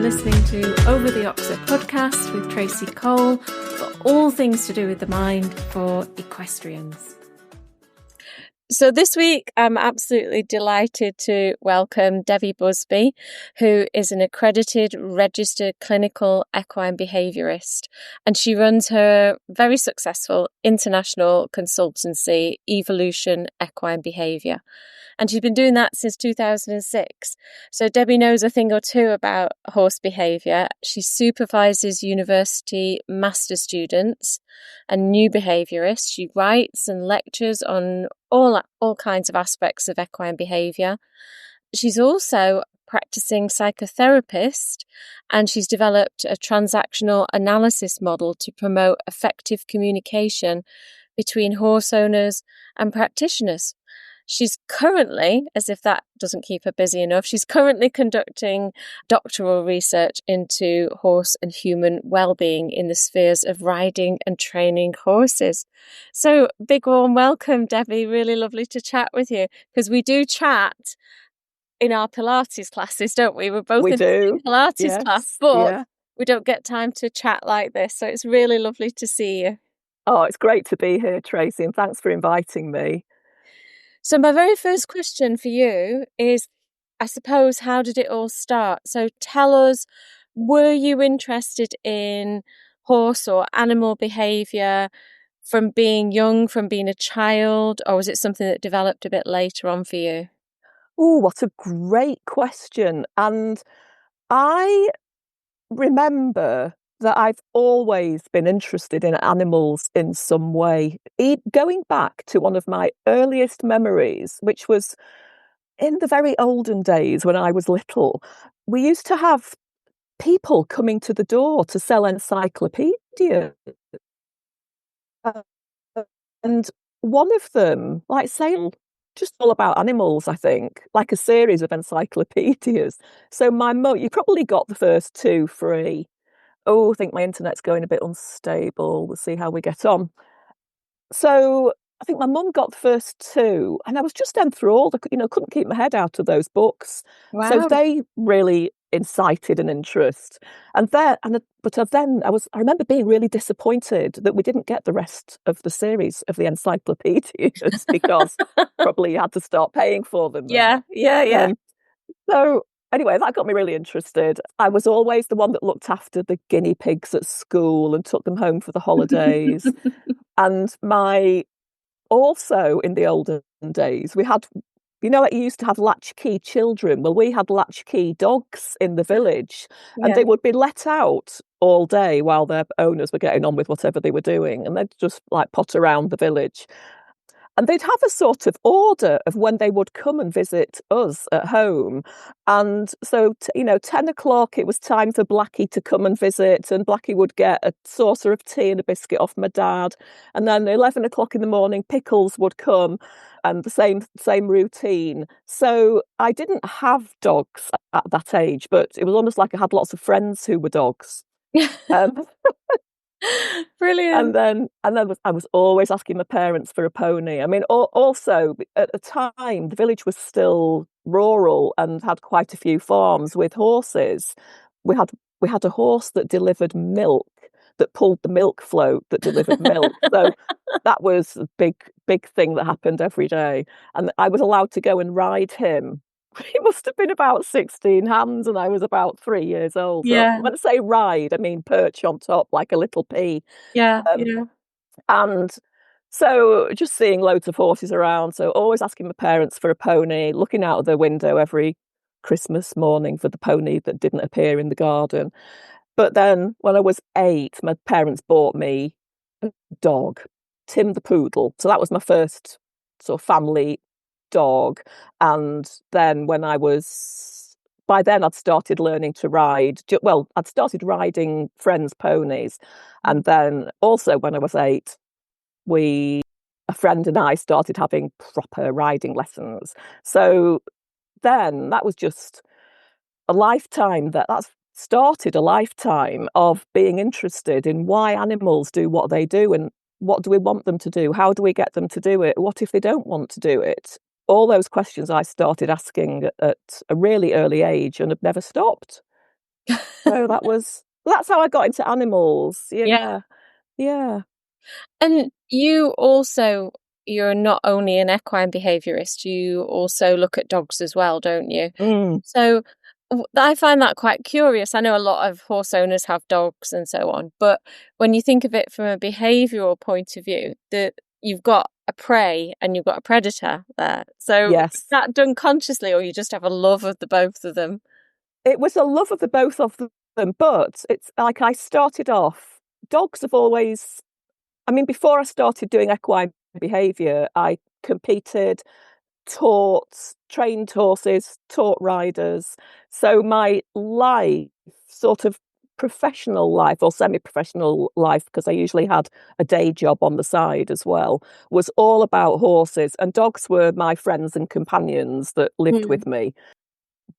listening to Over the Oxer podcast with Tracey Cole for all things to do with the mind for equestrians. So this week, I'm absolutely delighted to welcome Debbie Busby, who is an accredited registered clinical equine behaviourist, and she runs her very successful international consultancy, Evolution Equine Behaviour. And she's been doing that since 2006. So Debbie knows a thing or two about horse behaviour. She supervises university master students and new behaviourists. She writes and lectures on all kinds of aspects of equine behaviour. She's also a practising psychotherapist, and she's developed a transactional analysis model to promote effective communication between horse owners and practitioners. She's currently, as if that doesn't keep her busy enough, she's currently conducting doctoral research into horse and human wellbeing in the spheres of riding and training horses. So big warm welcome, Debbie. Really lovely to chat with you, because we do chat in our Pilates classes, don't we? We're both in the Pilates class, but we don't get time to chat like this. So it's really lovely to see you. Oh, it's great to be here, Tracey, and thanks for inviting me. So my very first question for you is, I suppose, how did it all start? So tell us, were you interested in horse or animal behaviour from being young, from being a child, or was it something that developed a bit later on for you? Oh, what a great question. And I remember that I've always been interested in animals in some way. Going back to one of my earliest memories, which was in the very olden days when I was little, we used to have people coming to the door to sell encyclopedias. And one of them, like saying, just all about animals, I think, like a series of encyclopedias. So my mum, you probably got the first two free. Oh, I think my internet's going a bit unstable. We'll see how we get on. So I think my mum got the first two, and I was just enthralled. Couldn't keep my head out of those books. Wow. So they really incited an interest. I remember being really disappointed that we didn't get the rest of the series of the encyclopedias because probably you had to start paying for them. Yeah. So anyway, that got me really interested. I was always the one that looked after the guinea pigs at school and took them home for the holidays. And also in the olden days, we had, like you used to have latchkey children. Well, we had latchkey dogs in the village, and they would be let out all day while their owners were getting on with whatever they were doing, and they'd just like pot around the village. And they'd have a sort of order of when they would come and visit us at home. And so, 10 o'clock, it was time for Blackie to come and visit. And Blackie would get a saucer of tea and a biscuit off my dad. And then 11 o'clock in the morning, Pickles would come, and the same routine. So I didn't have dogs at that age, but it was almost like I had lots of friends who were dogs. Brilliant. And then I was always asking my parents for a pony. I mean, also at the time, the village was still rural and had quite a few farms with horses. We had a horse that delivered milk, that pulled the milk float that delivered milk. So that was a big thing that happened every day. And I was allowed to go and ride him. He must have been about 16 hands, and I was about 3 years old. Yeah. So when I say ride, I mean perch on top like a little pea. Yeah. And so just seeing loads of horses around. So always asking my parents for a pony, looking out of the window every Christmas morning for the pony that didn't appear in the garden. But then when I was 8, my parents bought me a dog, Tim the poodle. So that was my first sort of family dog. And then by then I'd started learning to ride. I'd started riding friends' ponies. And then also when I was 8, a friend and I started having proper riding lessons. So then that was just a lifetime that's started a lifetime of being interested in why animals do what they do, and what do we want them to do? How do we get them to do it? What if they don't want to do it? All those questions I started asking at a really early age and have never stopped. So that's how I got into animals. Yeah. Yeah. And you're not only an equine behaviourist, you also look at dogs as well, don't you? Mm, So I find that quite curious. I know a lot of horse owners have dogs and so on, but when you think of it from a behavioural point of view, you've got a prey and you've got a predator there. So is yes. that done consciously, or you just have a love of the both of them? It was a love of the both of them, but it's like I started off, dogs have always, I mean, before I started doing equine behaviour, I competed, taught, trained horses, taught riders. So my life, sort of professional life or semi-professional life, because I usually had a day job on the side as well, was all about horses, and dogs were my friends and companions that lived Mm. with me.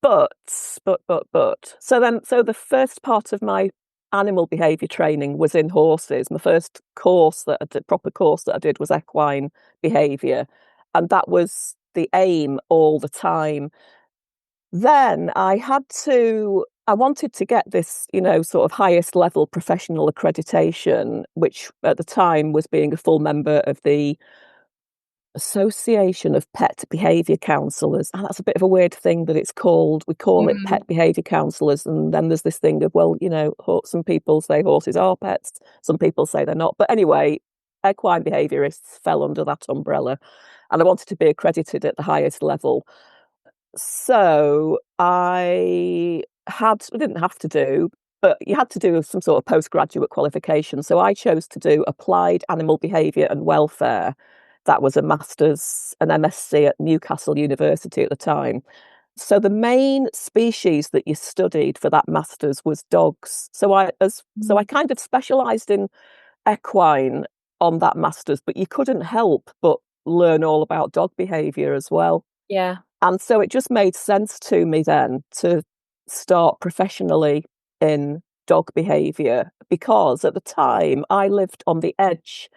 But, so the first part of my animal behaviour training was in horses. My first course that I did, proper course that I did, was equine behaviour, and that was the aim all the time. Then I wanted to get this, sort of highest level professional accreditation, which at the time was being a full member of the Association of Pet Behaviour Counsellors. And that's a bit of a weird thing that it's called. We call it Mm. pet behaviour counsellors. And then there's this thing of, well, some people say horses are pets, some people say they're not. But anyway, equine behaviourists fell under that umbrella. And I wanted to be accredited at the highest level. So I didn't have to do, but you had to do some sort of postgraduate qualification. So I chose to do applied animal behaviour and welfare. That was a master's, an MSc at Newcastle University at the time. So the main species that you studied for that master's was dogs. So I kind of specialised in equine on that master's, but you couldn't help but learn all about dog behaviour as well. Yeah. And so it just made sense to me then to start professionally in dog behaviour, because at the time I lived on the edge.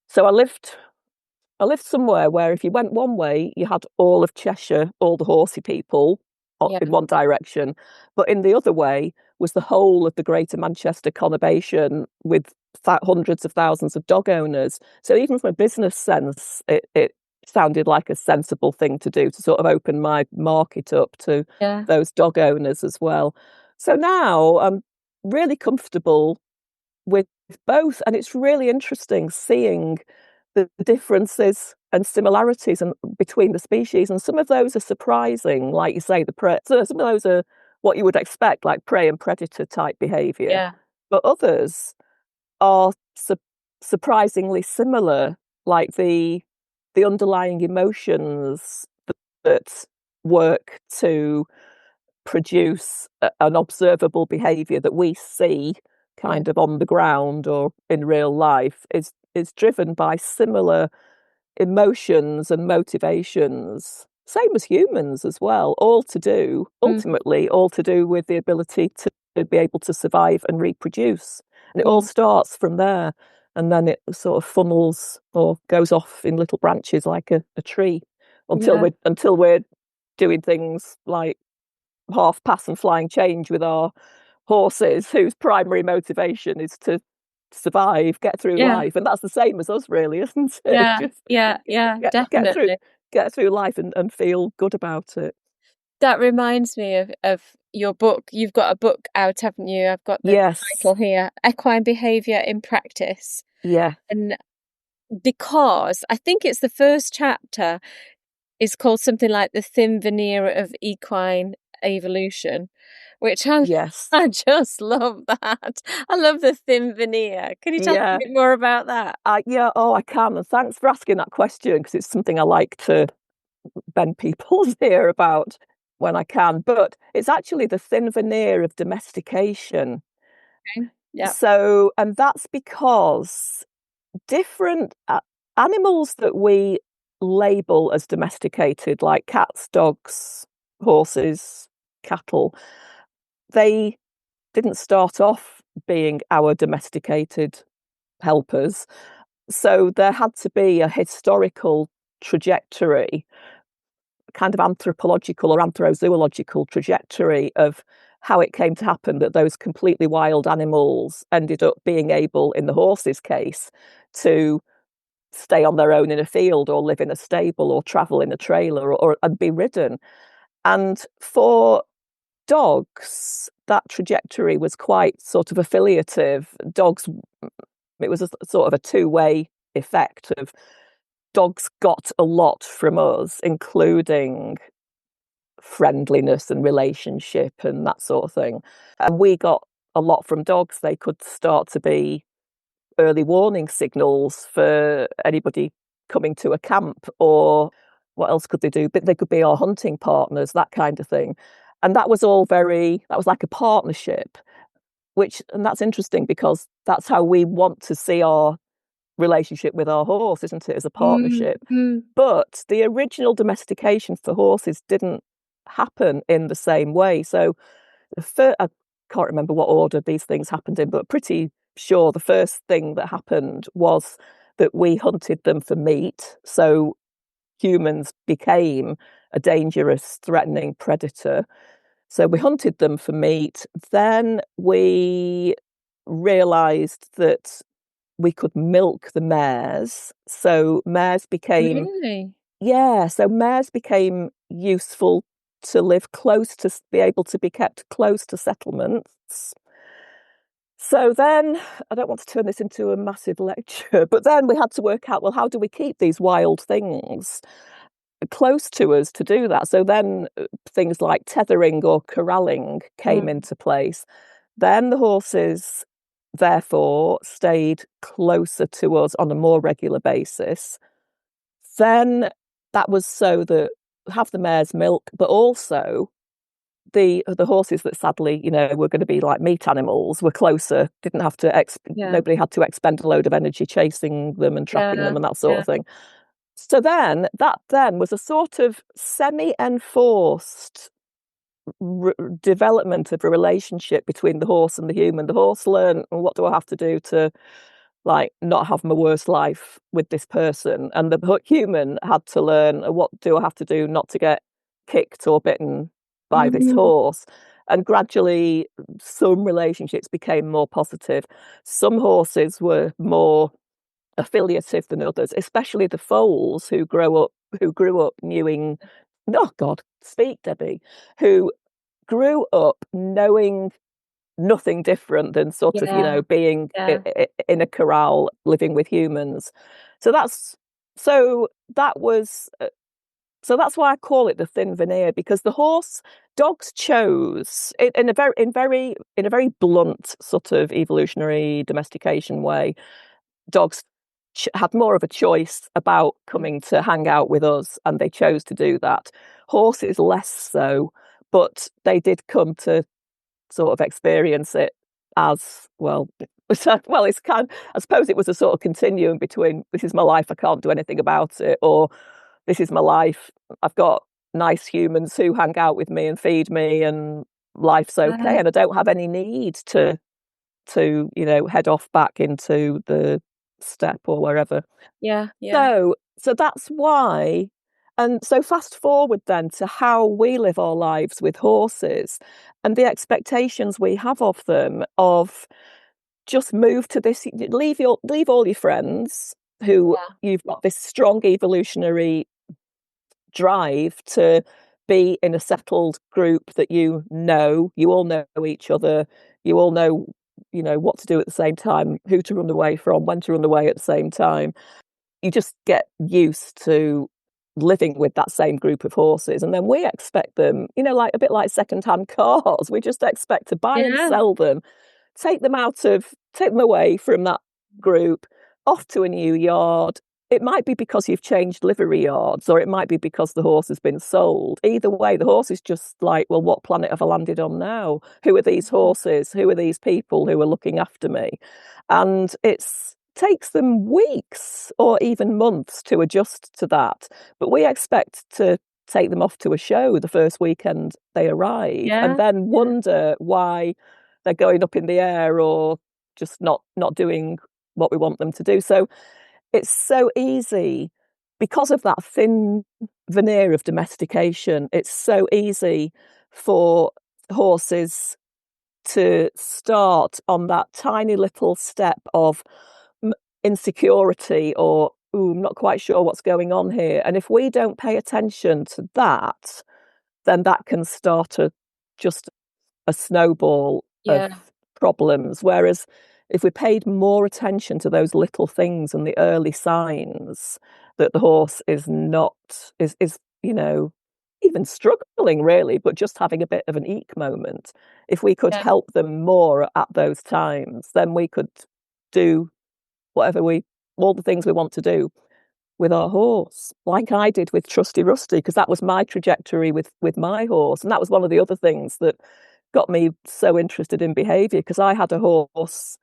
So I lived somewhere where if you went one way, you had all of Cheshire, all the horsey people Yeah. in one direction, but in the other way was the whole of the Greater Manchester conurbation with hundreds of thousands of dog owners. So even from a business sense, it sounded like a sensible thing to do, to sort of open my market up to Yeah. those dog owners as well. So now I'm really comfortable with both, and it's really interesting seeing the differences and similarities between the species, and some of those are surprising, like you say, the prey. So some of those are what you would expect, like prey and predator type behaviour, Yeah. but others are surprisingly similar, like the underlying emotions that work to produce an observable behaviour that we see Yeah. kind of on the ground or in real life is driven by similar emotions and motivations, same as humans as well, Mm. ultimately all to do with the ability to be able to survive and reproduce. And it all Mm. starts from there, and then it sort of funnels or goes off in little branches like a tree Yeah. until we're doing things like half pass and flying change with our horses, whose primary motivation is to survive, get through Yeah. life. And that's the same as us, really, isn't it? Yeah. Just Yeah. Yeah. get through Definitely. life and feel good about it. That reminds me of your book. You've got a book out, haven't you? I've got the Yes. title here, Equine Behaviour in Practice. Yeah. And because I think it's the first chapter is called something like The Thin Veneer of Equine Evolution, which Yes. I just love that. I love the thin veneer. Can you tell us a Yeah. bit more about that? Yeah. Oh, I can. And thanks for asking that question, because it's something I like to bend people's ear about when I can. But it's actually the thin veneer of domestication. Okay. Yeah. So, and that's because different animals that we label as domesticated, like cats, dogs, horses, cattle, they didn't start off being our domesticated helpers. So there had to be a historical trajectory kind of anthropological or anthrozoological trajectory of how it came to happen that those completely wild animals ended up being able, in the horse's case, to stay on their own in a field or live in a stable or travel in a trailer or and be ridden. And for dogs, that trajectory was quite sort of affiliative. Dogs, it was a sort of a two-way effect of dogs got a lot from us, including friendliness and relationship and that sort of thing. And we got a lot from dogs. They could start to be early warning signals for anybody coming to a camp, or what else could they do? But they could be our hunting partners, that kind of thing. And that was all that was like a partnership, and that's interesting because that's how we want to see our relationship with our horse, isn't it, as a partnership? But the original domestication for horses didn't happen in the same way. So I can't remember what order these things happened in, but pretty sure the first thing that happened was that we hunted them for meat. So humans became a dangerous, threatening predator. So we hunted them for meat. Then we realized that we could milk the mares. So mares became Really? so mares became useful to live close to, be able to be kept close to settlements. So then, I don't want to turn this into a massive lecture, but then we had to work out, well, how do we keep these wild things close to us to do that? So then things like tethering or corralling came into place. Then the horses, therefore, stayed closer to us on a more regular basis. Then that was so that have the mares milk, but also the horses that sadly, were going to be like meat animals were closer, didn't have to, nobody had to expend a load of energy chasing them and trapping them and that sort of thing. So then that was a sort of semi-enforced development of a relationship between the horse and the human. The horse learned, what do I have to do to not have my worst life with this person? And the human had to learn, what do I have to do not to get kicked or bitten by this horse? And gradually some relationships became more positive. Some horses were more affiliative than others, especially the foals who grew up knowing, oh God, speak, Debbie, who grew up knowing nothing different than sort of, being in a corral, living with humans. So that's why I call it the thin veneer, because dogs chose in a very blunt sort of evolutionary domestication way. Dogs had more of a choice about coming to hang out with us, and they chose to do that. Horses less so, but they did come to sort of experience it as well. Well, it's I suppose it was a sort of continuum between, this is my life, I can't do anything about it, or this is my life, I've got nice humans who hang out with me and feed me, and life's okay, and I don't have any need to head off back into the steppe or wherever. So that's why. And so fast forward then to how we live our lives with horses and the expectations we have of them, of just move to this, leave all your friends who you've got this strong evolutionary drive to be in a settled group that you all know each other, you all know what to do at the same time, who to run away from, when to run away at the same time. You just get used to living with that same group of horses, and then we expect them, like a bit like second-hand cars, we just expect to buy and sell them, take them away from that group, off to a new yard. It might be because you've changed livery yards, or it might be because the horse has been sold. Either way, the horse is just like, well, what planet have I landed on now? Who are these horses? Who are these people who are looking after me? And it takes them weeks or even months to adjust to that. But we expect to take them off to a show the first weekend they arrive, and then wonder why they're going up in the air or just not doing what we want them to do. So it's so easy because of that thin veneer of domestication, it's so easy for horses to start on that tiny little step of insecurity or, ooh, I'm not quite sure what's going on here. And if we don't pay attention to that, then that can start just a snowball of Yeah. problems. Whereas if we paid more attention to those little things and the early signs that the horse is not is even struggling really, but just having a bit of an eek moment, if we could Yeah. help them more at those times, then we could do all the things we want to do with our horse, like I did with Trusty Rusty, because that was my trajectory with my horse. And that was one of the other things that got me so interested in behaviour, because I had a horse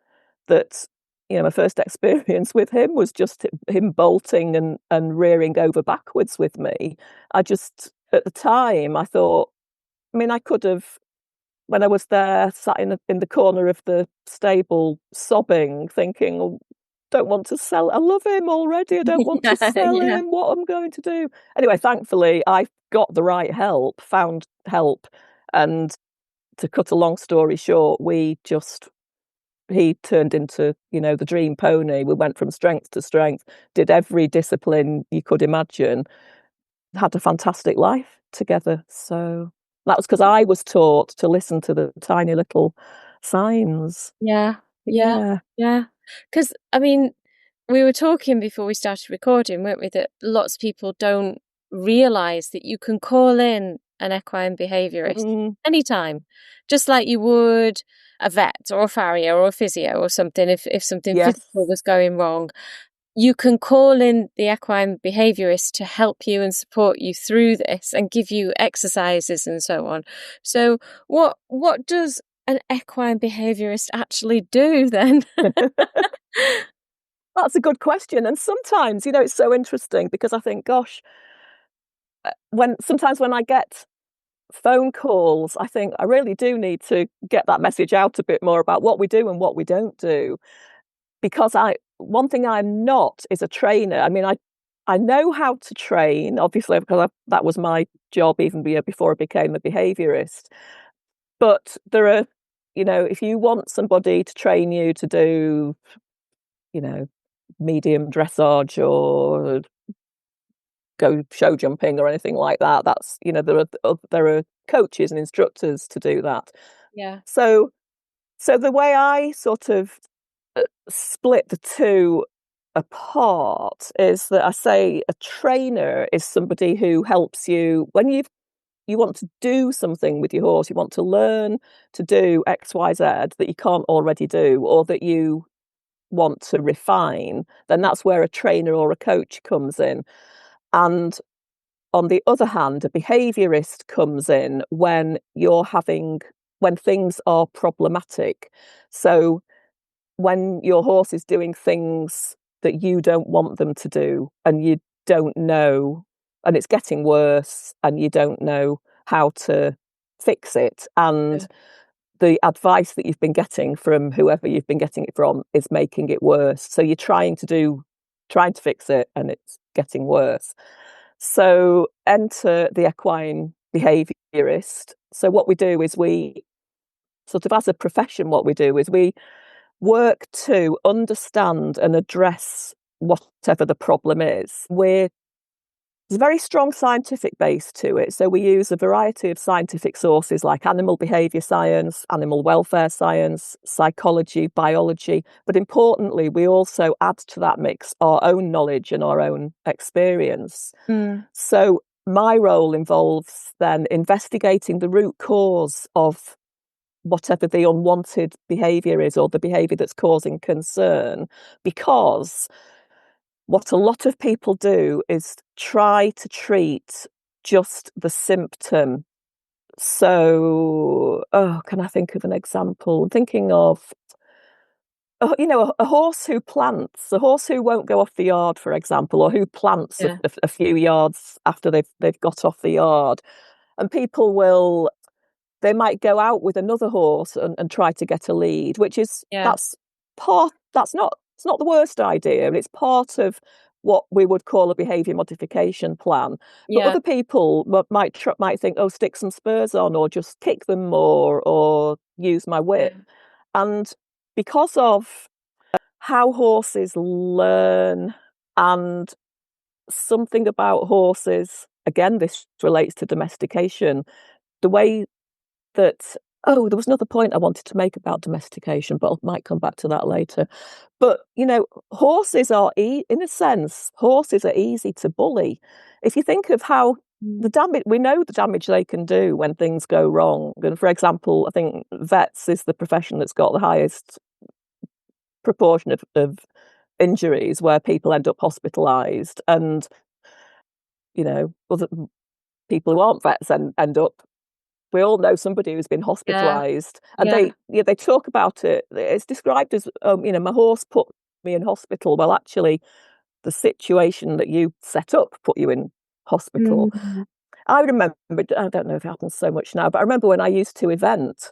that, my first experience with him was just him bolting and rearing over backwards with me. At the time, I thought, I could have, when I was there, sat in the corner of the stable, sobbing, thinking, "Oh, don't want to sell. I love him already. I don't want to Yeah. sell Yeah. him. What am I going to do?" Anyway, thankfully, I got the right help, found help, and to cut a long story short, he turned into, the dream pony. We went from strength to strength, did every discipline you could imagine, had a fantastic life together. So that was because I was taught to listen to the tiny little signs. Yeah. Yeah. Yeah. Yeah. Because, we were talking before we started recording, weren't we, that lots of people don't realise that you can call in an equine behaviourist Mm, anytime, just like you would a vet or a farrier or a physio or something if something yes. physical was going wrong. You can call in the equine behaviourist to help you and support you through this and give you exercises and so on. So what does an equine behaviourist actually do then? That's a good question. And sometimes, it's so interesting because I think, gosh, when I get phone calls, I think I really do need to get that message out a bit more about what we do and what we don't do. Because one thing I'm not is a trainer. I know how to train, obviously, because that was my job even before I became a behaviourist. But there are, if you want somebody to train you to do, you know, medium dressage or go show jumping or anything like that, that's, there are coaches and instructors to do that. Yeah. So the way I sort of split the two apart is that I say a trainer is somebody who helps you when you want to do something with your horse, you want to learn to do XYZ that you can't already do, or that you want to refine, then that's where a trainer or a coach comes in. And on the other hand, a behaviourist comes in when when things are problematic. So when your horse is doing things that you don't want them to do and you don't know, and it's getting worse and you don't know how to fix it, and Yeah. the advice that you've been getting from whoever you've been getting it from is making it worse. So you're trying to fix it and it's getting worse. So enter the equine behaviourist. So what we do is we sort of, as a profession, what we do is we work to understand and address whatever the problem is. There's a very strong scientific base to it. So we use a variety of scientific sources like animal behaviour science, animal welfare science, psychology, biology. But importantly, we also add to that mix our own knowledge and our own experience. Mm. So my role involves then investigating the root cause of whatever the unwanted behaviour is, or the behaviour that's causing concern, because what a lot of people do is try to treat just the symptom. So, can I think of an example? I'm thinking of, a horse who plants, a horse who won't go off the yard, for example, or who plants Yeah. a few yards after they've got off the yard. And they might go out with another horse and try to get a lead, which is Yeah. that's not it's not the worst idea, and it's part of what we would call a behaviour modification plan. But Yeah. other people might think, oh, stick some spurs on, or just kick them more, or use my whip. Yeah. And because of how horses learn, and something about horses, again, this relates to domestication, the way that, oh, there was another point I wanted to make about domestication, but I might come back to that later. But, horses are, in a sense, horses are easy to bully. If you think of how the damage, we know the damage they can do when things go wrong. And for example, I think vets is the profession that's got the highest proportion of injuries where people end up hospitalised. And, other people who aren't vets end up, we all know somebody who's been Yeah. hospitalised, and Yeah. they talk about it. It's described as, my horse put me in hospital. Well, actually, the situation that you set up put you in hospital. Mm. I remember, I don't know if it happens so much now, but I remember when I used to event,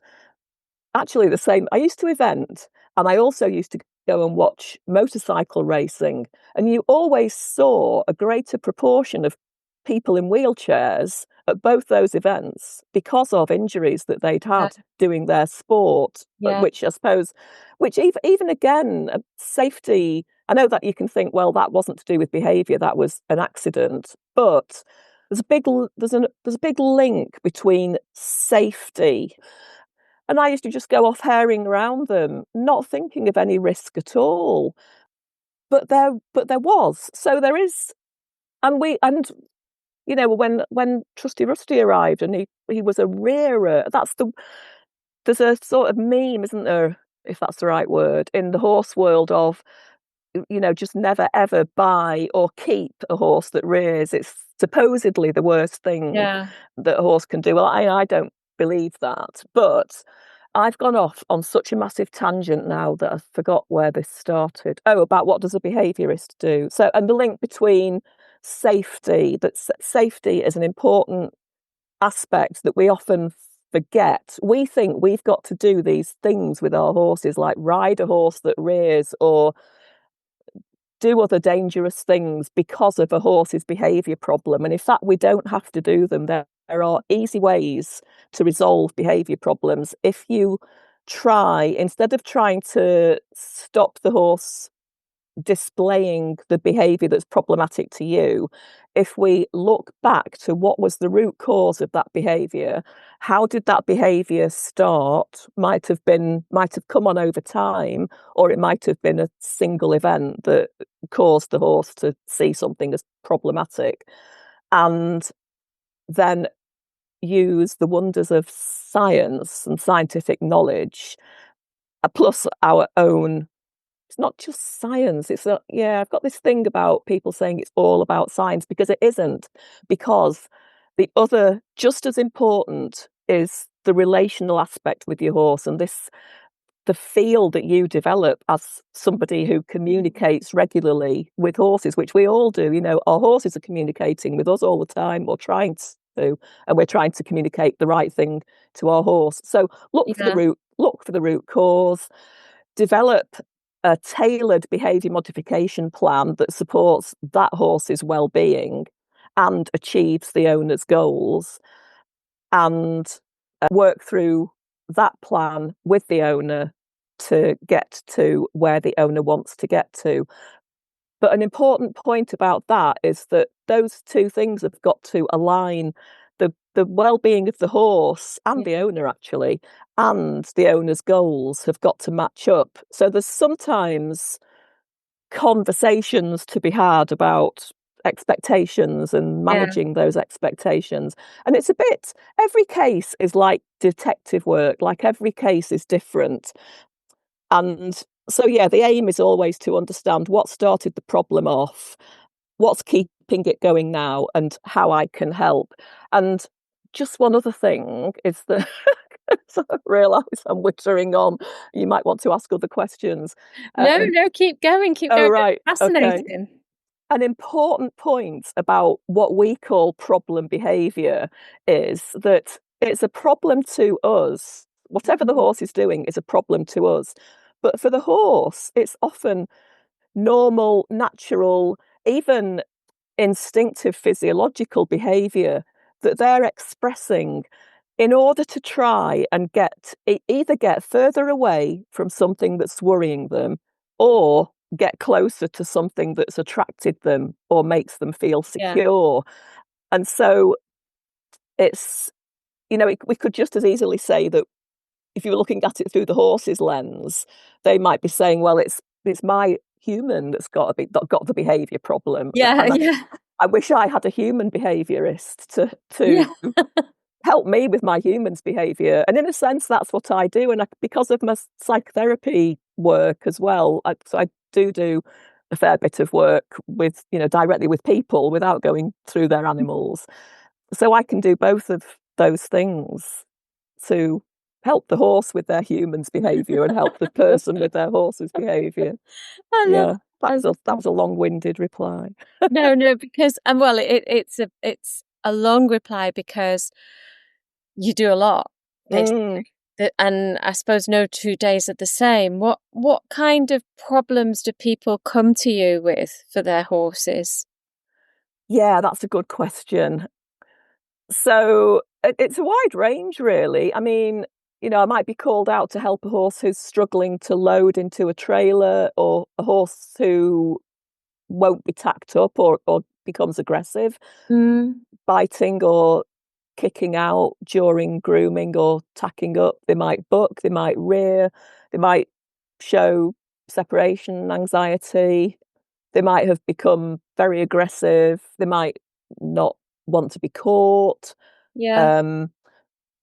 actually the same. I used to event, and I also used to go and watch motorcycle racing, and you always saw a greater proportion of people in wheelchairs at both those events because of injuries that they'd Yeah. had doing their sport, Yeah. which I suppose, which even again, safety. I know that you can think, well, that wasn't to do with behaviour; that was an accident. But there's a big link between safety, and I used to just go off herring around them, not thinking of any risk at all. But there was. So there is, and when Trusty Rusty arrived, and he was a rearer. There's a sort of meme, isn't there, if that's the right word, in the horse world of, just never ever buy or keep a horse that rears. It's supposedly the worst thing Yeah. that a horse can do. Well, I don't believe that, but I've gone off on such a massive tangent now that I forgot where this started. Oh, about what does a behaviourist do? So, and the link between safety, that safety is an important aspect that we often forget. We think we've got to do these things with our horses, like ride a horse that rears, or do other dangerous things because of a horse's behaviour problem. And in fact, we don't have to do them. There are easy ways to resolve behaviour problems if you try, instead of trying to stop the horse displaying the behaviour that's problematic to you, if we look back to what was the root cause of that behaviour, how did that behaviour start, might have come on over time, or it might have been a single event that caused the horse to see something as problematic, and then use the wonders of science and scientific knowledge, plus our own. It's not just science. I've got this thing about people saying it's all about science, because it isn't. Because the other, just as important, is the relational aspect with your horse, and the feel that you develop as somebody who communicates regularly with horses, which we all do. Our horses are communicating with us all the time, or trying to, and we're trying to communicate the right thing to our horse. So look for Yeah. the root cause, develop a tailored behaviour modification plan that supports that horse's well-being and achieves the owner's goals, and work through that plan with the owner to get to where the owner wants to get to. But an important point about that is that those two things have got to align. The well-being of the horse and Yeah. the owner, actually, and the owner's goals have got to match up. So there's sometimes conversations to be had about expectations and Yeah. managing those expectations. And it's a bit, every case is like detective work, like every case is different. And so, yeah, the aim is always to understand what started the problem off, what's keeping it going now, and how I can help. And just one other thing is that so I realise I'm wittering on. You might want to ask other questions. No, keep going, keep Oh, going. right. That's Okay. fascinating. An important point about what we call problem behaviour is that it's a problem to us. Whatever the horse is doing is a problem to us. But for the horse, it's often normal, natural. even instinctive physiological behaviour that they're expressing in order to try and either get further away from something that's worrying them or get closer to something that's attracted them or makes them feel Yeah. secure. And so it's, we could just as easily say that if you were looking at it through the horse's lens, they might be saying, well, it's my human that's got the behaviour problem. Yeah. And Yeah. I wish I had a human behaviourist to Yeah. help me with my human's behaviour. And in a sense, that's what I do. And because of my psychotherapy work as well, so I do a fair bit of work with, directly with people without going through their animals. So I can do both of those things to help the horse with their human's behaviour and help the person with their horse's behaviour. I love Yeah, that was a long-winded reply. no, because well, it's a long reply because you do a lot, basically. Mm. And I suppose no 2 days are the same. What kind of problems do people come to you with for their horses? Yeah, that's a good question. So it's a wide range, really. I mean, I might be called out to help a horse who's struggling to load into a trailer, or a horse who won't be tacked up or becomes aggressive, Mm, biting or kicking out during grooming or tacking up. They might buck, they might rear, they might show separation anxiety, they might have become very aggressive, they might not want to be caught. yeah. Um,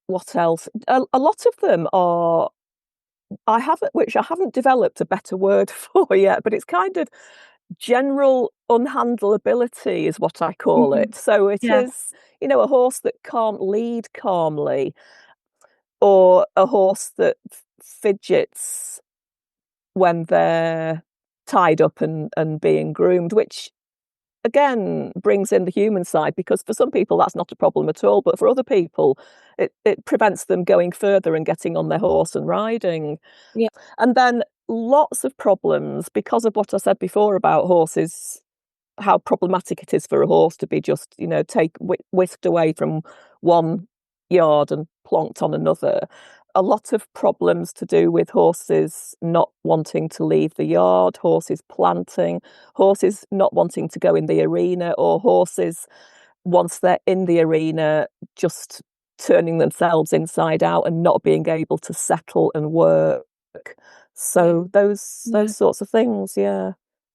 what else? A lot of them are which I haven't developed a better word for yet, but it's kind of general unhandleability is what I call Mhm. it. So it Yeah. is, a horse that can't lead calmly, or a horse that fidgets when they're tied up and being groomed, which again brings in the human side, because for some people that's not a problem at all, but for other people it prevents them going further and getting on their horse and riding. Yeah. And then lots of problems because of what I said before about horses, how problematic it is for a horse to be just, whisked away from one yard and plonked on another. A lot of problems to do with horses not wanting to leave the yard, horses planting, horses not wanting to go in the arena, or horses, once they're in the arena, just turning themselves inside out and not being able to settle and work. Yeah. So those Yeah. sorts of things, yeah.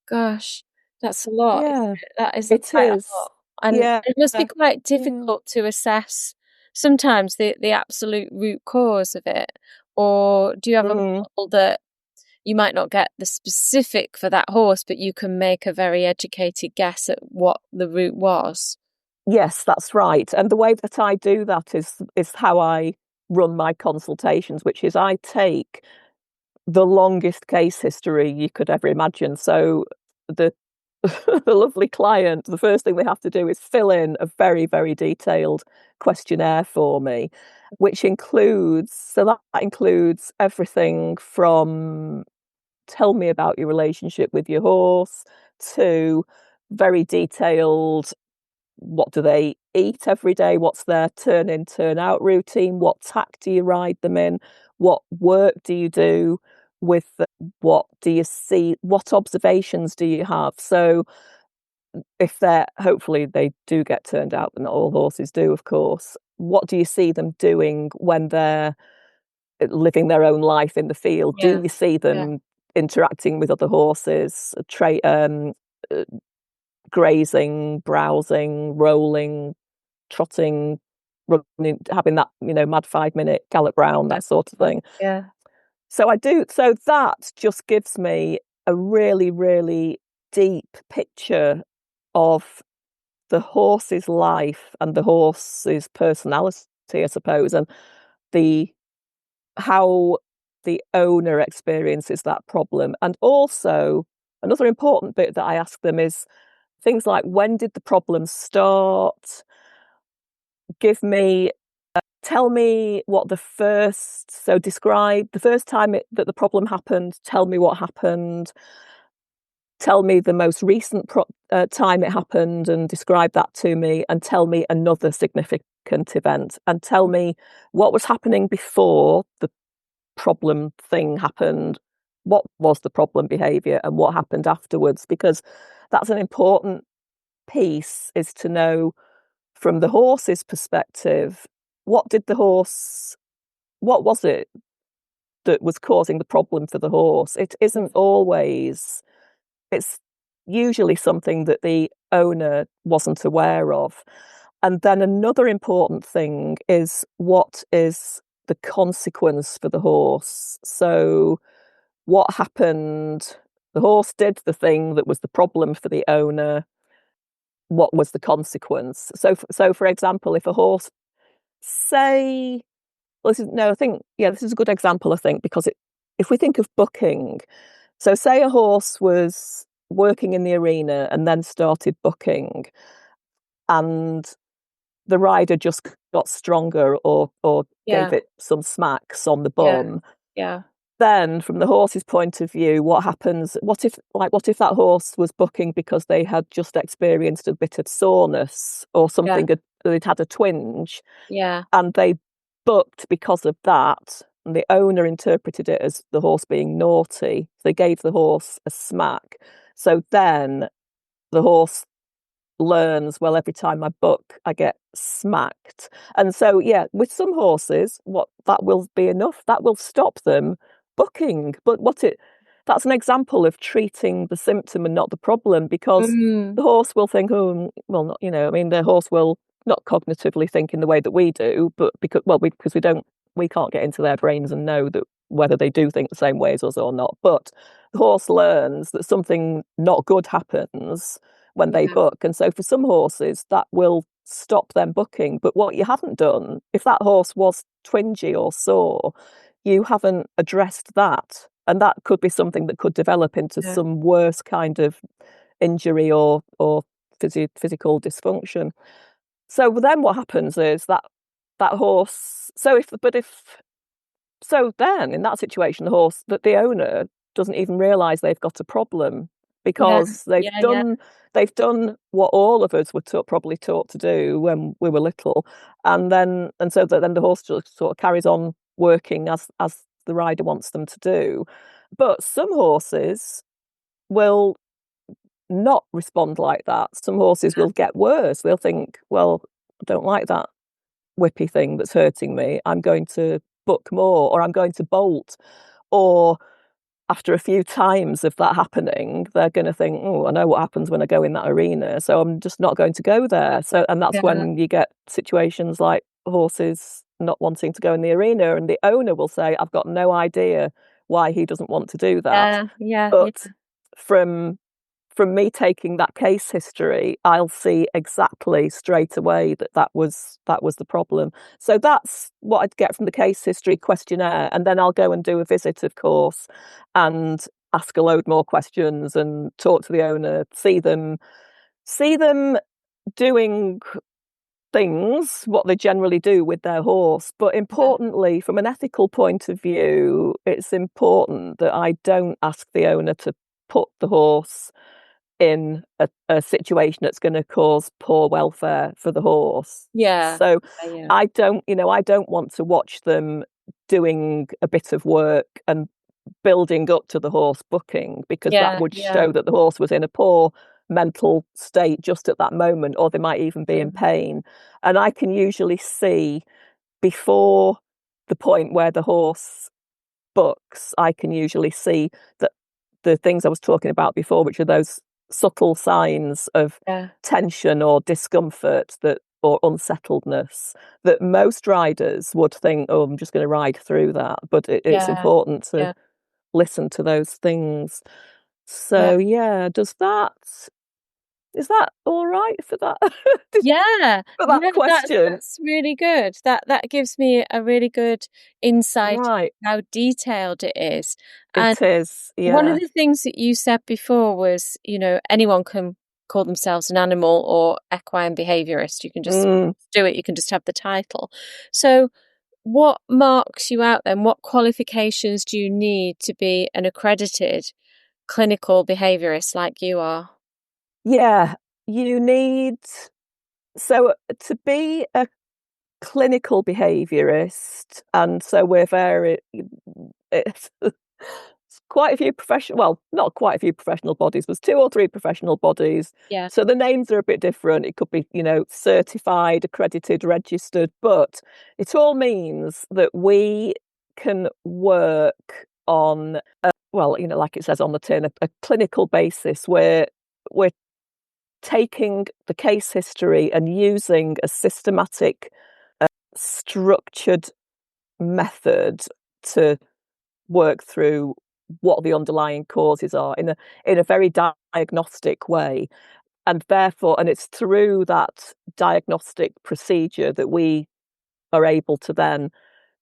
Gosh, that's a lot, isn't Yeah. it? That is It quite a is. lot. And Yeah. it must be quite Yeah. difficult to assess sometimes the absolute root cause of it. Or do you have a Mm. model that you might not get the specific for that horse, but you can make a very educated guess at what the root was? Yes, that's right. And the way that I do that is how I run my consultations, which is I take the longest case history you could ever imagine. So the the lovely client, the first thing they have to do is fill in a very, very detailed questionnaire for me, which that includes everything from tell me about your relationship with your horse to very detailed, what do they eat every day? What's their turn in, turn out routine? What tack do you ride them in? What work do you do with them? What do you see? What observations do you have? So if hopefully they do get turned out, but not all horses do, of course. What do you see them doing when they're living their own life in the field? Do Yeah. you see Yeah. them interacting with other horses, uh, grazing, browsing, rolling, trotting, running, having that, mad 5-minute gallop round, Yeah. that sort of thing. Yeah. So that just gives me a really, really deep picture of the horse's life and the horse's personality, I suppose, and the how the owner experiences that problem. And also, another important bit that I ask them is things like, when did the problem start? Give me Tell me what describe the first time that the problem happened, tell me what happened. tell me the most recent time it happened and describe that to me, and tell me another significant event, and tell me what was happening before the problem thing happened, what was the problem behaviour, and what happened afterwards, because that's an important piece, is to know from the horse's perspective, what was it that was causing the problem for the horse? It isn't always, it's usually something that the owner wasn't aware of. And then another important thing is, what is the consequence for the horse? So what happened? The horse did the thing that was the problem for the owner. What was the consequence? So for example, if a horse, say, well, this is a good example, I think, because if we think of booking, so say a horse was working in the arena and then started booking, and the rider just got stronger, or gave it some smacks on the bum. Yeah. Then from the horse's point of view, what happens? What if that horse was booking because they had just experienced a bit of soreness or something, they'd had a twinge, and they booked because of that, and the owner interpreted it as the horse being naughty. They gave the horse a smack. So then the horse learns, well, every time I book, I get smacked. And so, with some horses, that will be enough. That will stop them booking. But that's an example of treating the symptom and not the problem, because the horse will think, oh, well, not, the horse will not cognitively think in the way that we do, but because we can't get into their brains and know that whether they do think the same way as us or not. But the horse learns that something not good happens when they book. And so for some horses, that will stop them booking. But what you haven't done, if that horse was twingy or sore, you haven't addressed that. And that could be something that could develop into some worse kind of injury or physical dysfunction. So then what happens is that horse, so then in that situation, the owner doesn't even realise they've got a problem, because they've done what all of us were probably taught to do when we were little, and so then the horse just sort of carries on working as the rider wants them to do. But some horses will not respond like that. Some horses will get worse. They'll think, well, I don't like that whippy thing that's hurting me. I'm going to book more, or I'm going to bolt. Or after a few times of that happening, they're going to think, oh, I know what happens when I go in that arena, so I'm just not going to go there. And that's when you get situations like horses not wanting to go in the arena, and the owner will say, I've got no idea why he doesn't want to do that. But from me taking that case history, I'll see exactly straight away that was the problem. So that's what I'd get from the case history questionnaire, and then I'll go and do a visit, of course, and ask a load more questions and talk to the owner, see them doing things, what they generally do with their horse. But importantly, from an ethical point of view, it's important that I don't ask the owner to put the horse in a situation that's going to cause poor welfare for the horse. So I don't want to watch them doing a bit of work and building up to the horse booking, because that would show that the horse was in a poor mental state just at that moment, or they might even be in pain. And I can usually see, before the point where the horse books, I can usually see that the things I was talking about before, which are those subtle signs of tension or discomfort or unsettledness, that most riders would think, oh, I'm just going to ride through that. But it's important to listen to those things. So is that all right for that? For that question? That's really good. That gives me a really good insight Right. how detailed it is. It is, One of the things that you said before was, anyone can call themselves an animal or equine behaviourist. You can just do it. You can just have the title. So what marks you out then? What qualifications do you need to be an accredited clinical behaviourist like you are? Yeah, you need, so to be a clinical behaviourist, and so we're very, it's quite a few professional, well, not quite a few professional bodies, there's 2 or 3 professional bodies. Yeah. So the names are a bit different. It could be, certified, accredited, registered, but it all means that we can work on, well, like it says on the tin, a clinical basis where we're taking the case history and using a systematic, structured method to work through what the underlying causes are in a very diagnostic way, and therefore, and it's through that diagnostic procedure that we are able to then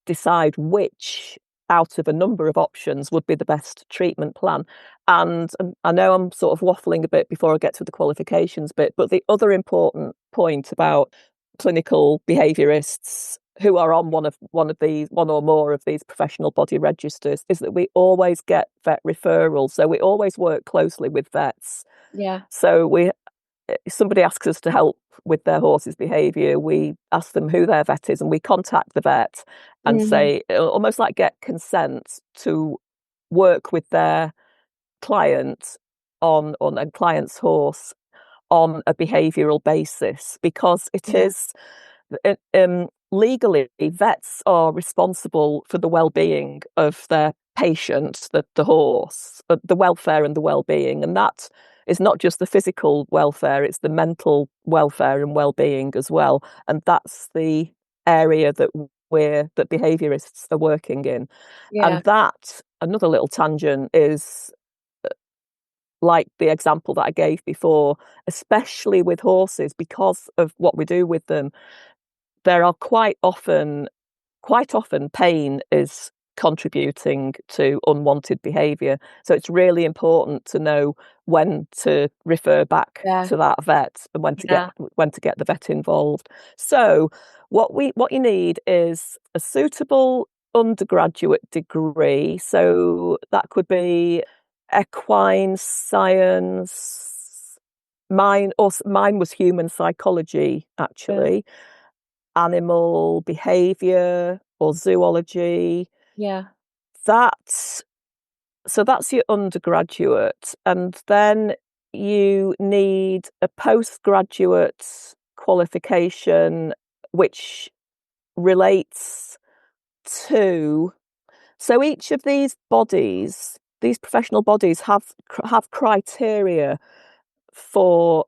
decide which out of a number of options would be the best treatment plan. And I know I'm sort of waffling a bit before I get to the qualifications bit, but the other important point about clinical behaviourists who are on one or more of these professional body registers is that we always get vet referrals. So we always work closely with vets. Yeah. So if somebody asks us to help with their horse's behaviour, we ask them who their vet is and we contact the vet and say, almost like get consent to work with their client on a client's horse on a behavioural basis, because it is legally, vets are responsible for the well-being of their patient, the horse, the welfare and the well-being, and that is not just the physical welfare, it's the mental welfare and well-being as well, and that's the area that behaviourists are working in. Yeah. And that, another little tangent, is like the example that I gave before, especially with horses, because of what we do with them, there are quite often pain is contributing to unwanted behaviour. So it's really important to know when to refer back Yeah. to that vet and when to get the vet involved. So what you need is a suitable undergraduate degree. So that could be equine science. Mine was human psychology, actually. Animal behaviour or zoology. Yeah. That's your undergraduate, and then you need a postgraduate qualification which relates to, so each of these bodies, these professional bodies have criteria for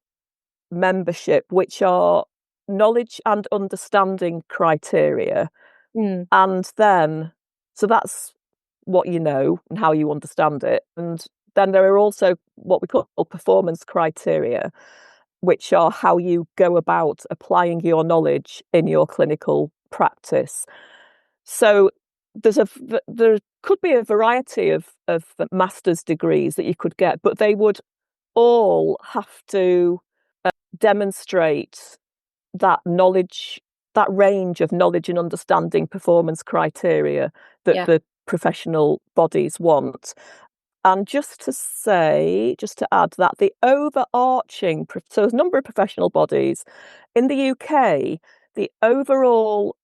membership, which are knowledge and understanding criteria. And then, so that's what you know and how you understand it. And then there are also what we call performance criteria, which are how you go about applying your knowledge in your clinical practice. So there could be a variety of master's degrees that you could get, but they would all have to demonstrate that knowledge, that range of knowledge and understanding performance criteria that the professional bodies want. And just to add that the overarching, so there's a number of professional bodies in the UK, the overarching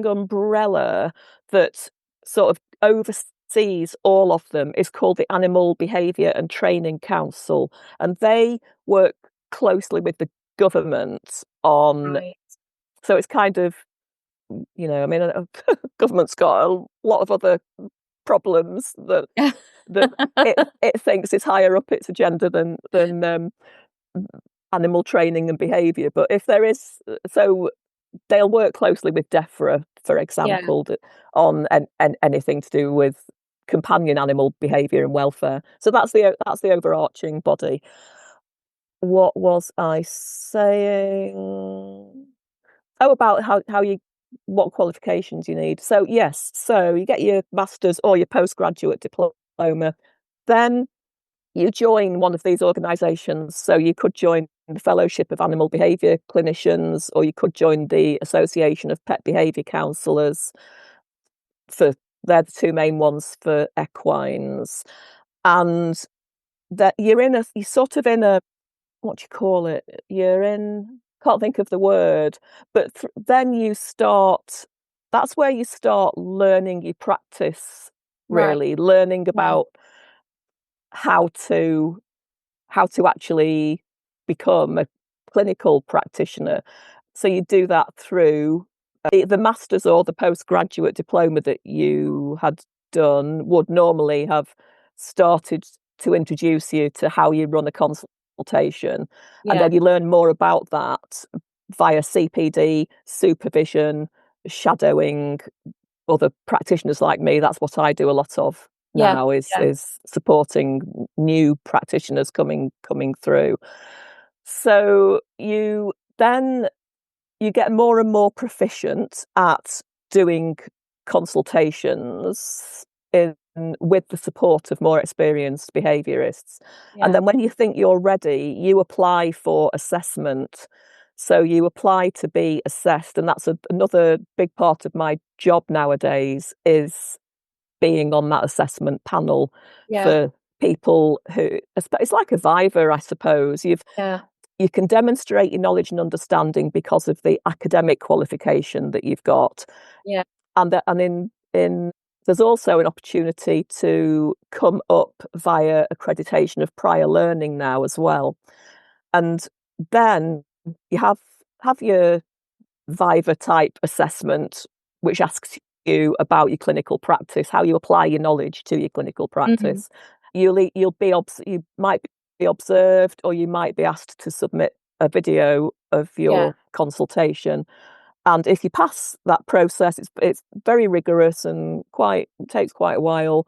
umbrella that sort of oversees all of them is called the Animal Behaviour and Training Council, and they work closely with the government on. So it's kind of, I mean, government's got a lot of other problems that it thinks is higher up its agenda than animal training and behaviour. But if there is, so they'll work closely with DEFRA, for example, on anything to do with companion animal behaviour and welfare. So that's the overarching body. What was I saying? Oh, about what qualifications you need. So yes, so you get your master's or your postgraduate diploma, then you join one of these organisations. So you could join the Fellowship of Animal Behaviour Clinicians, or you could join the Association of Pet Behaviour Counsellors for They're the two main ones for equines. And that you're sort of in a, what do you call it? Can't think of the word, but then that's where you start learning your practice, Right. really, learning Yeah. about how to actually become a clinical practitioner. So you do that through the master's or the postgraduate diploma that you had done would normally have started to introduce you to how you run a consultation. And Yeah. then you learn more about that via CPD, supervision, shadowing other practitioners like me. That's what I do a lot of Yeah. now, Yeah. is supporting new practitioners coming through. So you get more and more proficient at doing consultations with the support of more experienced behaviourists. And Yeah. then when you think you're ready, you apply for assessment. So you apply to be assessed, and that's another big part of my job nowadays, is being on that assessment panel Yeah. for people who, it's like a Viva, I suppose. Yeah. You can demonstrate your knowledge and understanding because of the academic qualification that you've got. Yeah. And in there's also an opportunity to come up via accreditation of prior learning now as well. And then you have your Viva type assessment, which asks you about your clinical practice, how you apply your knowledge to your clinical Mhm. practice. You might be observed, or you might be asked to submit a video of Yeah. your consultation. And if you pass that process, it's very rigorous and takes quite a while,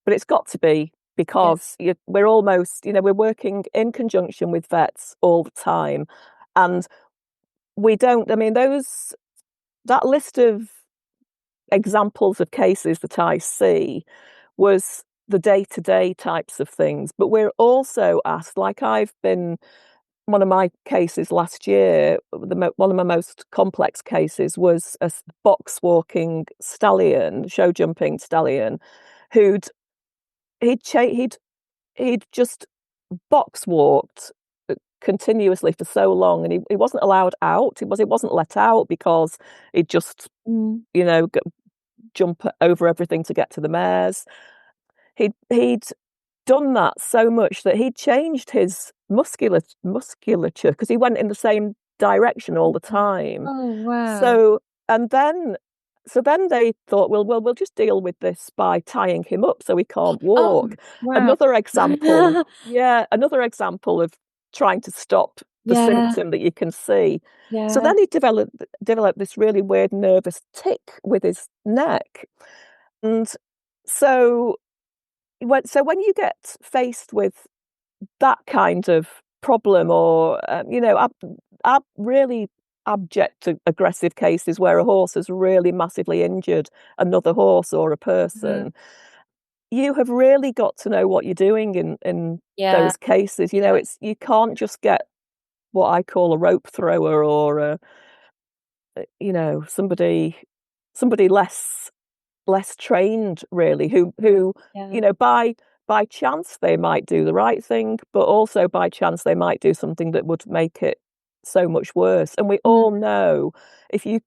but it's got to be, Yeah. because we're almost, we're working in conjunction with vets all the time, and we don't. I mean, that list of examples of cases that I see was the day-to-day types of things, but we're also asked, like one of my cases last year, one of my most complex cases was a box walking stallion, show jumping stallion, who'd he'd cha- he'd just box walked continuously for so long, and he wasn't allowed out. He wasn't let out because he'd just, Mm. jump over everything to get to the mares. He'd done that so much that he'd changed his musculature, because he went in the same direction all the time. Oh, wow. So and then they thought, well, we'll just deal with this by tying him up so he can't Oh, walk. wow. Another example, yeah, another example of trying to stop the Yeah. symptom that you can see. So Yeah. then he developed this really weird nervous tick with his neck. And so when you get faced with that kind of problem, or really abject aggressive cases where a horse has really massively injured another horse or a Mhm. person, you have really got to know what you're doing in Yeah. those cases. Yeah. You can't just get what I call a rope thrower, or somebody less trained, really, Yeah. who Yeah. by chance they might do the right thing, but also by chance they might do something that would make it so much worse. And we Mm. all know, if you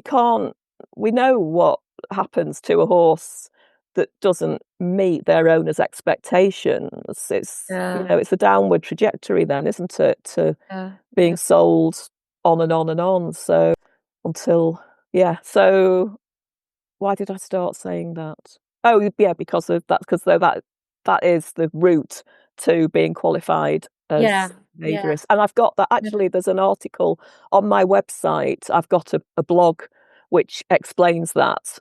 can't we know what happens to a horse that doesn't meet their owner's expectations. Yeah. It's a downward trajectory then, isn't it, to Yeah. being Yeah. sold on and on and on. So until yeah, so why did I start saying that? Oh, yeah, because of that, because that is the route to being qualified Yeah. as Yeah. behaviourist. And I've got that, Yeah. actually, there's an article on my website. I've got a blog which explains that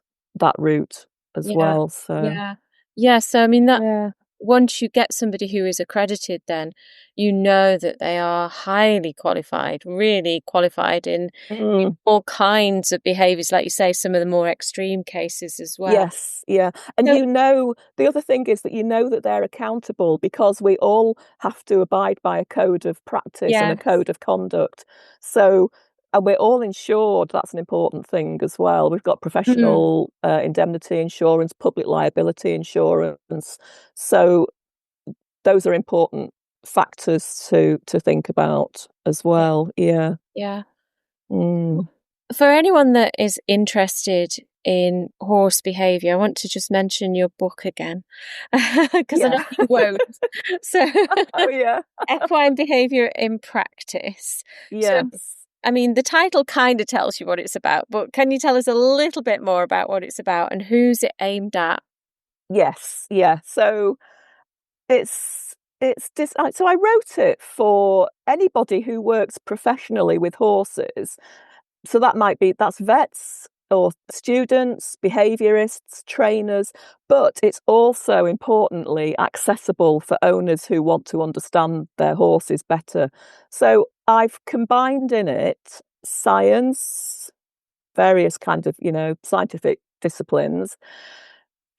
route as Yeah. well. So Yeah. Yeah. So, I mean, that yeah. once you get somebody who is accredited, then you know that they are highly qualified, really qualified in Mm. all kinds of behaviours, like you say, some of the more extreme cases as well. Yes, yeah. And So, the other thing is that you know that they're accountable, because we all have to abide by a code of practice and a yes. code of conduct. So, And we're all insured. That's an important thing as well. We've got professional indemnity insurance, public liability insurance. So those are important factors to think about as well. Yeah. Yeah. Mm. For anyone that is interested in horse behaviour, I want to just mention your book again, because I know you won't. So, Oh, yeah. Equine Behaviour in Practice. So, Yes. I mean, the title kind of tells you what it's about, but can you tell us a little bit more about what it's about and who's it aimed at? Yes. Yeah. So so I wrote it for anybody who works professionally with horses. So that's vets or students, behaviourists, trainers, but it's also importantly accessible for owners who want to understand their horses better. So I've combined in it science, various kind of, scientific disciplines,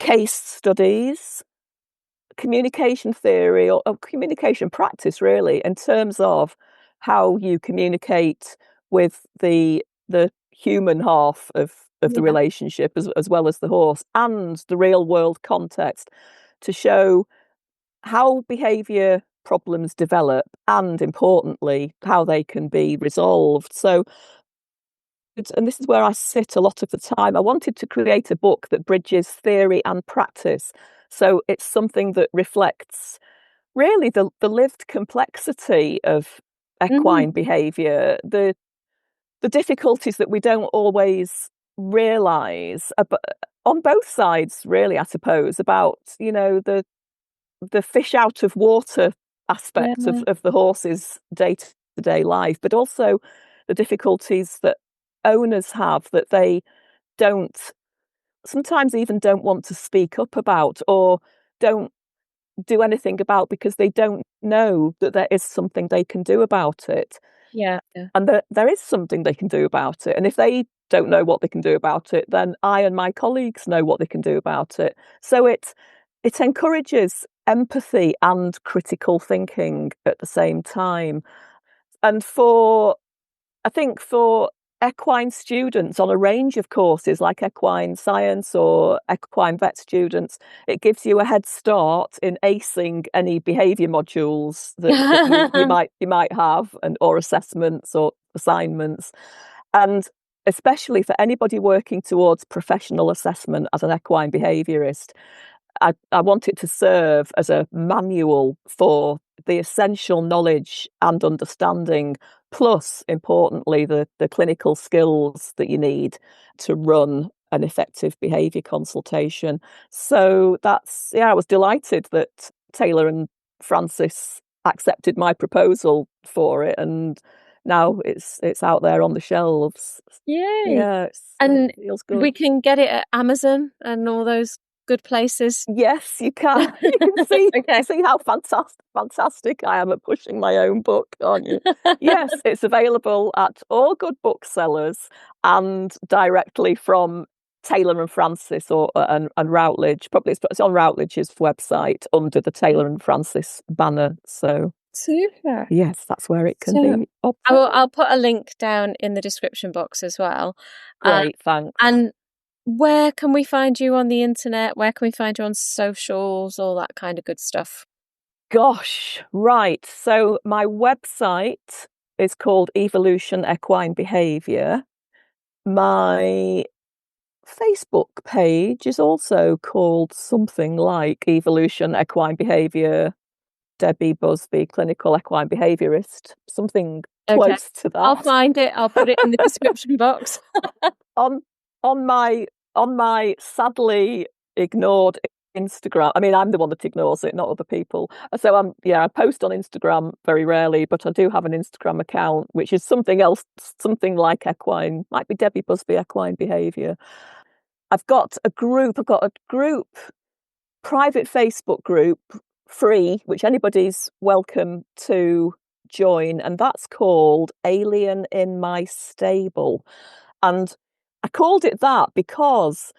case studies, communication theory or communication practice really in terms of how you communicate with the human half of the Yeah. relationship as well as the horse and the real world context to show how behavior problems develop and importantly how they can be resolved. So and this is where I sit a lot of the time. I wanted to create a book that bridges theory and practice. So it's something that reflects really the lived complexity of Mm, equine behaviour, the difficulties that we don't always realise on both sides, really, I suppose, about, the fish out of water aspect yeah. of the horse's day-to-day life, but also the difficulties that owners have that they don't sometimes even don't want to speak up about or don't do anything about because they don't know that there is something they can do about it. Yeah. Yeah. And there is something they can do about it. And if they don't know what they can do about it, then I and my colleagues know what they can do about it. So it encourages empathy and critical thinking at the same time. And I think for equine students on a range of courses like equine science or equine vet students, it gives you a head start in acing any behaviour modules that you might have or assessments or assignments. And especially for anybody working towards professional assessment as an equine behaviourist, I want it to serve as a manual for the essential knowledge and understanding, plus, importantly, the clinical skills that you need to run an effective behaviour consultation. So I was delighted that Taylor and Francis accepted my proposal for it, and now it's out there on the shelves. Yay. Yeah, And it feels good. we can get it at Amazon and all those good places. Yes, you can. You can see Okay. how fantastic I am at pushing my own book, can't you? Yes, it's available at all good booksellers and directly from Taylor and Francis and Routledge. Probably it's on Routledge's website under the Taylor and Francis banner. So Super. yes, that's where it can So be obtained. I'll put a link down in the description box as well. Great, thanks. And where can we find you on the internet? Where can we find you on socials? All that kind of good stuff. Gosh, right. So my website is called Evolution Equine Behaviour. My Facebook page is also called something like Evolution Equine Behaviour, Debbie Busby, Clinical Equine Behaviourist, something Okay. close to that. I'll find it. I'll put it in the description box. on on my sadly ignored Instagram. I mean, I'm the one that ignores it, not other people. So I post on Instagram very rarely, but I do have an Instagram account, which is something else, something like equine, might be Debbie Busby Equine Behaviour. I've got a group, private Facebook group, free, which anybody's welcome to join, and that's called Alien in My Stable. And I called it that because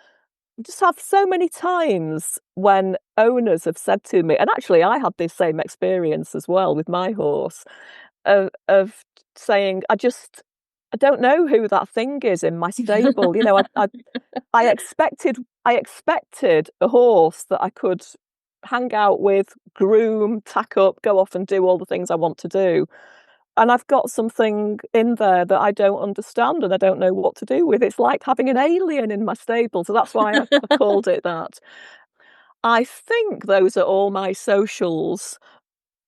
I just have so many times when owners have said to me, and actually I had this same experience as well with my horse, of saying, I don't know who that thing is in my stable. You know, I expected a horse that I could hang out with, groom, tack up, go off and do all the things I want to do. And I've got something in there that I don't understand and I don't know what to do with. It's like having an alien in my stable. So that's why I called it that. I think those are all my socials.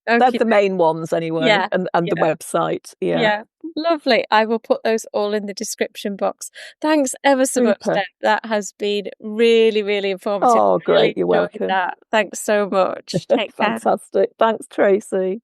They're Okay. the main ones anyway, Yeah. and the Yeah. website. Yeah. Yeah. Lovely. I will put those all in the description box. Thanks ever so much, Super. Deb. That has been really, really informative. Oh, Really great. You're enjoyed welcome. that. Thanks so much. Take care. Fantastic. Thanks, Tracey.